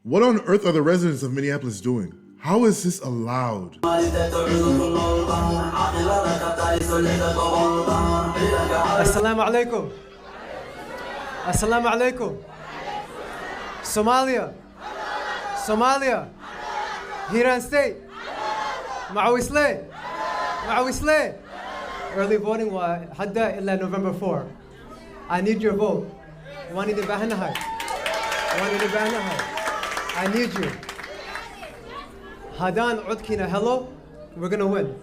What on earth are the residents of Minneapolis doing? How is this allowed? Assalamu alaikum. Assalamu alaikum. Somalia. Somalia. Hiran State. Ma'awisle. Ma'awisle. Early voting was hadda illa November 4. I need your vote. I need you. Hadan Udkina, hello. We're gonna win.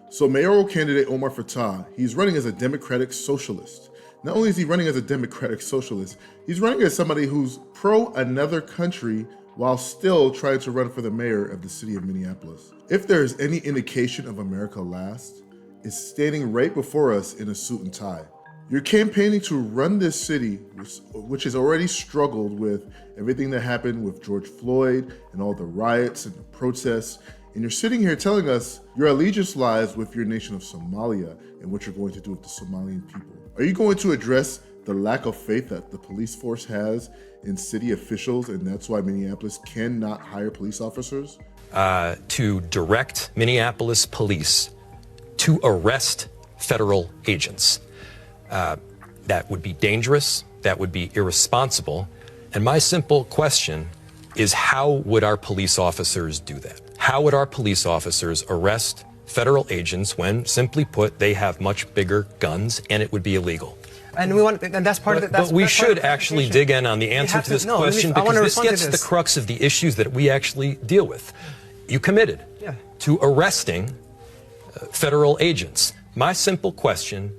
So mayoral candidate Omar Fateh, he's running as a Democratic socialist. Not only is he running as a Democratic socialist, he's running as somebody who's pro another country while still trying to run for the mayor of the city of Minneapolis. If there is any indication of America last, it's standing right before us in a suit and tie. You're campaigning to run this city, which has already struggled with everything that happened with George Floyd and all the riots and the protests. And you're sitting here telling us your allegiance lies with your nation of Somalia and what you're going to do with the Somalian people. Are you going to address the lack of faith that the police force has in city officials, and that's why Minneapolis cannot hire police officers? To direct Minneapolis police to arrest federal agents. That would be dangerous, that would be irresponsible. And my simple question is, how would our police officers do that? How would our police officers arrest federal agents when, simply put, they have much bigger guns and it would be illegal? And that's part of it. But we should actually dig in on the answer to this question, because this gets to the crux of the issues that we actually deal with. You committed to arresting federal agents. My simple question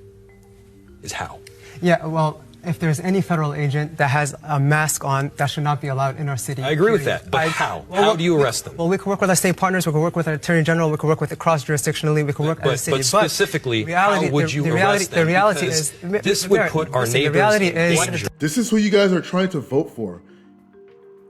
is how? Yeah, well, if there's any federal agent that has a mask on, that should not be allowed in our city. I agree with that, but how? How do you arrest them? Well, we can work with our state partners, we can work with our attorney general, we can work with it cross-jurisdictionally, we can work as a city. But specifically, how would you arrest them? The reality Because is, this would put our neighbors in danger. This is who you guys are trying to vote for.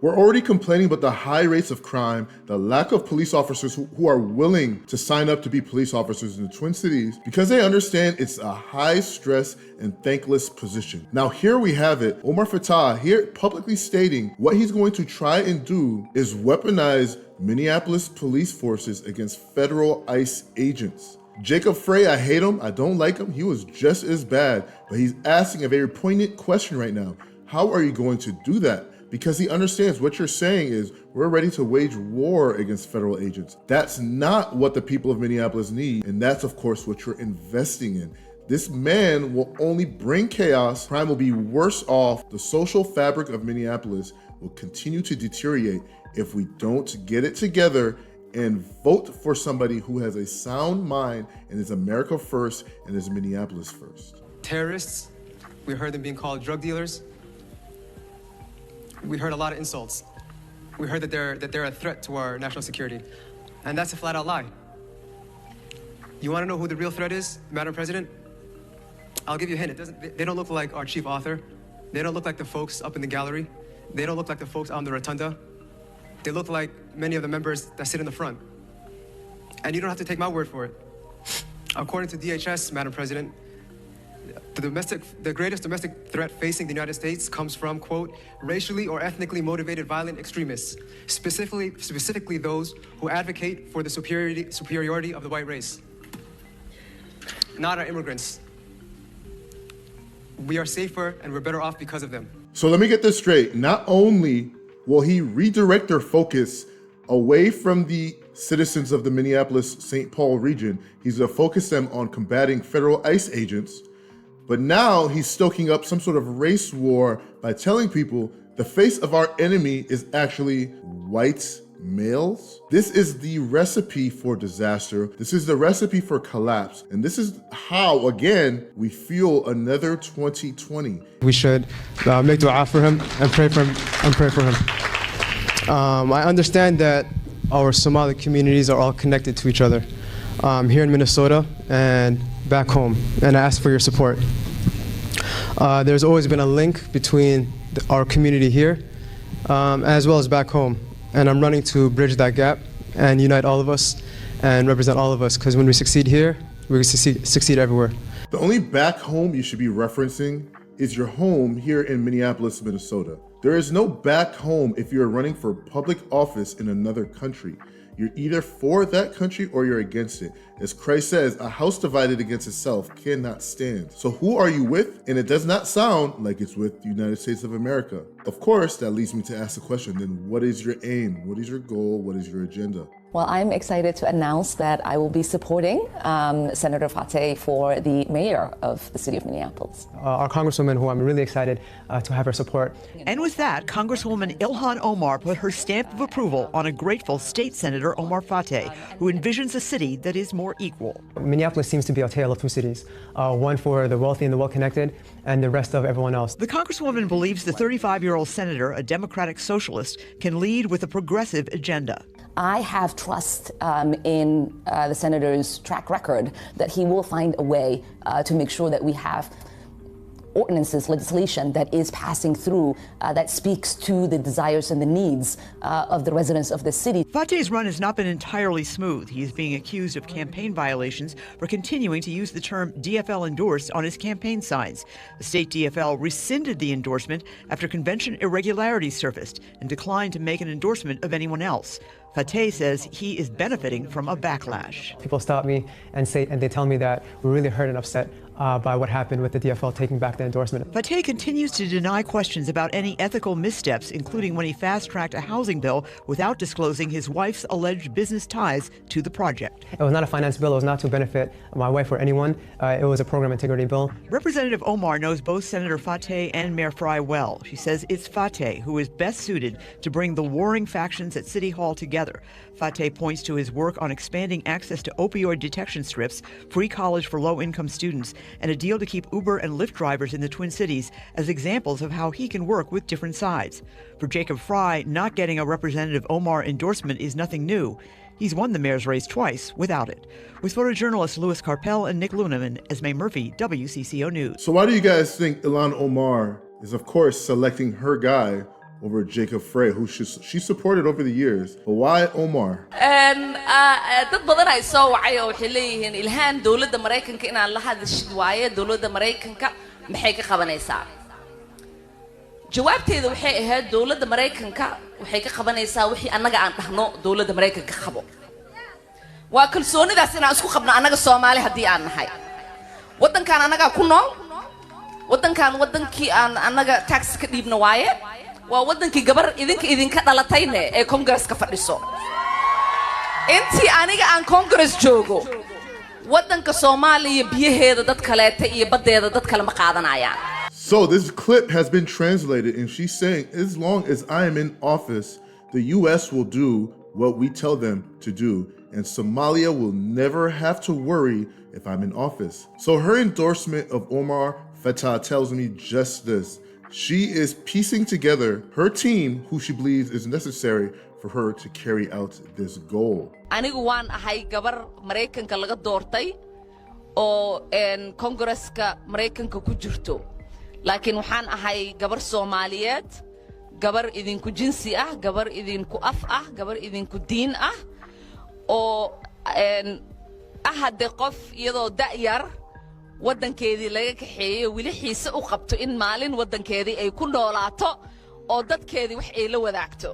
We're already complaining about the high rates of crime, the lack of police officers who are willing to sign up to be police officers in the Twin Cities because they understand it's a high stress and thankless position. Now here we have it, Omar Fateh here publicly stating what he's going to try and do is weaponize Minneapolis police forces against federal ICE agents. Jacob Frey, I hate him, I don't like him, he was just as bad, but he's asking a very poignant question right now. How are you going to do that? Because he understands what you're saying is we're ready to wage war against federal agents. That's not what the people of Minneapolis need. And that's, of course, what you're investing in. This man will only bring chaos. Crime will be worse off. The social fabric of Minneapolis will continue to deteriorate if we don't get it together and vote for somebody who has a sound mind and is America first and is Minneapolis first. Terrorists, we heard them being called drug dealers. We heard a lot of insults. We heard that they're a threat to our national security. And that's a flat out lie. You want to know who the real threat is, Madam President? I'll give you a hint. They don't look like our chief author. They don't look like the folks up in the gallery. They don't look like the folks on the rotunda. They look like many of the members that sit in the front. And you don't have to take my word for it. According to DHS, Madam President, the greatest domestic threat facing the United States comes from, quote, racially or ethnically motivated violent extremists, specifically those who advocate for the superiority of the white race, not our immigrants. We are safer and we're better off because of them. So let me get this straight. Not only will he redirect their focus away from the citizens of the Minneapolis-St. Paul region, he's going to focus them on combating federal ICE agents. But now he's stoking up some sort of race war by telling people the face of our enemy is actually white males. This is the recipe for disaster. This is the recipe for collapse. And this is how, again, we fuel another 2020. We should make dua for him and pray for him. I understand that our Somali communities are all connected to each other here in Minnesota and back home, and I ask for your support. There's always been a link between our community here as well as back home, and I'm running to bridge that gap and unite all of us and represent all of us, because when we succeed here, we succeed everywhere. The only back home you should be referencing is your home here in Minneapolis, Minnesota. There is no back home if you're running for public office in another country. You're either for that country or you're against it. As Christ says, a house divided against itself cannot stand. So who are you with? And it does not sound like it's with the United States of America. Of course, that leads me to ask the question, then what is your aim? What is your goal? What is your agenda? Well, I'm excited to announce that I will be supporting Senator Fateh for the mayor of the city of Minneapolis. Our Congresswoman, who I'm really excited to have her support. And with that, Congresswoman Ilhan Omar put her stamp of approval on a grateful State Senator Omar Fateh, who envisions a city that is more equal. Minneapolis seems to be a tale of two cities, one for the wealthy and the well-connected, and the rest of everyone else. The Congresswoman believes the 35-year-old senator, a Democratic socialist, can lead with a progressive agenda. I have trust in the senator's track record that he will find a way to make sure that we have ordinances, legislation that is passing through that speaks to the desires and the needs of the residents of the city. Fateh's run has not been entirely smooth. He is being accused of campaign violations for continuing to use the term DFL endorsed on his campaign signs. The state DFL rescinded the endorsement after convention irregularities surfaced and declined to make an endorsement of anyone else. Fateh says he is benefiting from a backlash. People stop me and they tell me that we're really hurt and upset by what happened with the DFL taking back the endorsement. Fateh continues to deny questions about any ethical missteps, including when he fast-tracked a housing bill without disclosing his wife's alleged business ties to the project. It was not a finance bill. It was not to benefit my wife or anyone. It was a program integrity bill. Representative Omar knows both Senator Fateh and Mayor Frey well. She says it's Fateh who is best suited to bring the warring factions at City Hall together. Fateh points to his work on expanding access to opioid detection strips, free college for low-income students, and a deal to keep Uber and Lyft drivers in the Twin Cities as examples of how he can work with different sides. For Jacob Frey, not getting a Representative Omar endorsement is nothing new. He's won the mayor's race twice without it. With photojournalists Louis Carpel and Nick Luneman, Esme Murphy, WCCO News. So why do you guys think Ilhan Omar is, of course, selecting her guy over Jacob Frey, who she supported over the years? But why Omar? dad badan ay soo wacay oo waxay leeyihiin Ilhan dawladda Mareykanka inaan la hadashid waaye dawladda Mareykanka maxay ka qabanaysaa jawaabteedu waxay ahayd dawladda Mareykanka waxay ka qabanaysaa wixii annaga aan dhahno dawladda Mareykanka qabo waa kalsoonidaas inaan isku qabno annaga Soomaali hadii aan nahay wadankan annaga ku nool wadankan wadankii aan annaga tax ka dhiibna waaye waa wadankii gabar idinka dhalatayne ee Congress ka fadhiso intii aniga aan Congress joogo wadanka Soomaaliya biyaheeda dad kaleeta iyo badeeda dad kale ma qaadanayaan. So this clip has been translated and she's saying, as long as I am in office, the US will do what we tell them to do, and Somalia will never have to worry if I'm in office. So her endorsement of Omar Fateh tells me just this. She is piecing together her team, who she believes is necessary for her to carry out this goal. Anigu waan ahay gabar Mareykanka laga doortay oo Congress-ka Mareykanka ku jirto. Laakiin waxaan ahay gabar Soomaaliyeed, gabar idinku jinsi ah, gabar idinku af ah, gabar idinku diin ah oo hadde qof iyadoo da'yar wadankeedii laga kaxeeyo wili xiise u qabto in maalin wadankeedii ay ku noolaato oo dadkeedii wax ay la wadaagto.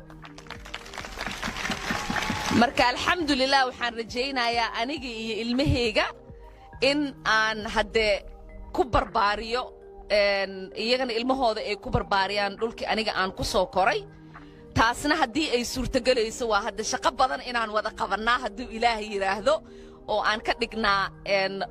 Marka alxamdulillah waxaan rajaynayaa aniga iyo ilmahayga in aan hadde ku barbaariyo iyagana ilmahooda ay ku barbaariyaan dhulkii aniga aan ku soo koray taasna haddii ay suurtagelayso waa hadda shaqo badan inaan wada qabanaa hadduu Ilaahay yiraahdo oo aan ka dhignaa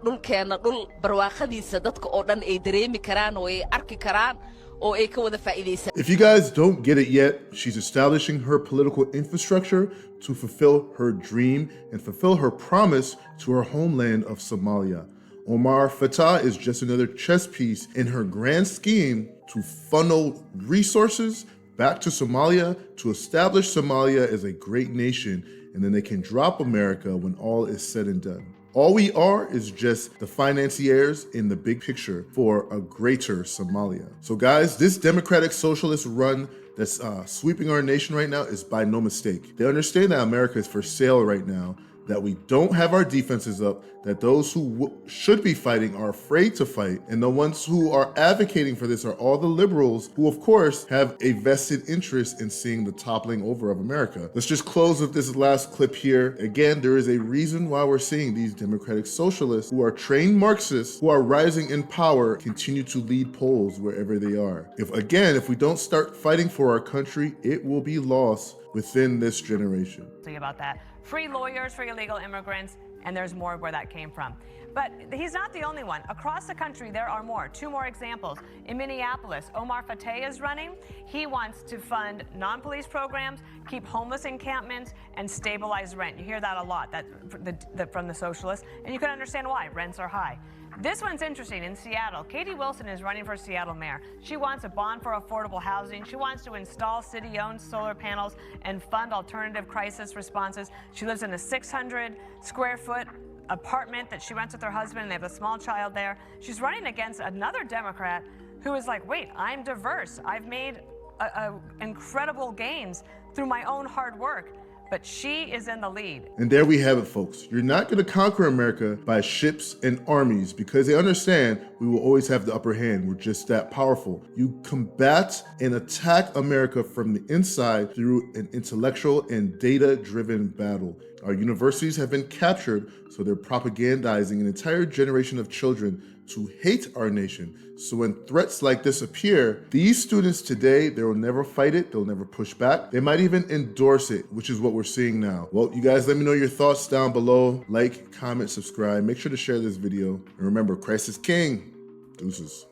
dhulkeena dhul barwaaqadiisa dadka oo dhan ay dareemi karaan oo ay arki karaan oo ay ka wada faa'iideysan. If you guys don't get it yet, she's establishing her political infrastructure to fulfill her dream and fulfill her promise to her homeland of Somalia. Omar Fateh is just another chess piece in her grand scheme to funnel resources back to Somalia, to establish Somalia as a great nation, and then they can drop America when all is said and done. All we are is just the financiers in the big picture for a greater Somalia. So guys, this democratic socialist run that's sweeping our nation right now is by no mistake. They understand that America is for sale right now, that we don't have our defenses up, that those who should be fighting are afraid to fight, and the ones who are advocating for this are all the liberals who, of course, have a vested interest in seeing the toppling over of America. Let's just close with this last clip here. Again, there is a reason why we're seeing these democratic socialists who are trained Marxists, who are rising in power, continue to lead polls wherever they are. If we don't start fighting for our country, it will be lost within this generation. About that. Free lawyers for illegal immigrants, and there's more where that came from. But he's not the only one. Across the country, there are more. Two more examples. In Minneapolis, Omar Fateh is running. He wants to fund non-police programs, keep homeless encampments, and stabilize rent. You hear that a lot from the socialists, and you can understand why. Rents are high. This one's interesting. In Seattle, Katie Wilson is running for Seattle mayor. She wants a bond for affordable housing. She wants to install city-owned solar panels and fund alternative crisis responses. She lives in a 600-square-foot apartment that she rents with her husband, and they have a small child there. She's running against another Democrat who is like, wait, I'm diverse. I've made incredible gains through my own hard work. But she is in the lead. And there we have it, folks. You're not going to conquer America by ships and armies, because they understand we will always have the upper hand. We're just that powerful. You combat and attack America from the inside through an intellectual and data-driven battle. Our universities have been captured, so they're propagandizing an entire generation of children to hate our nation. So when threats like this appear, these students today, they will never fight it. They'll never push back. They might even endorse it, which is what we're seeing now. Well, you guys, let me know your thoughts down below. Like, comment, subscribe. Make sure to share this video. And remember, Christ is King. Deuces.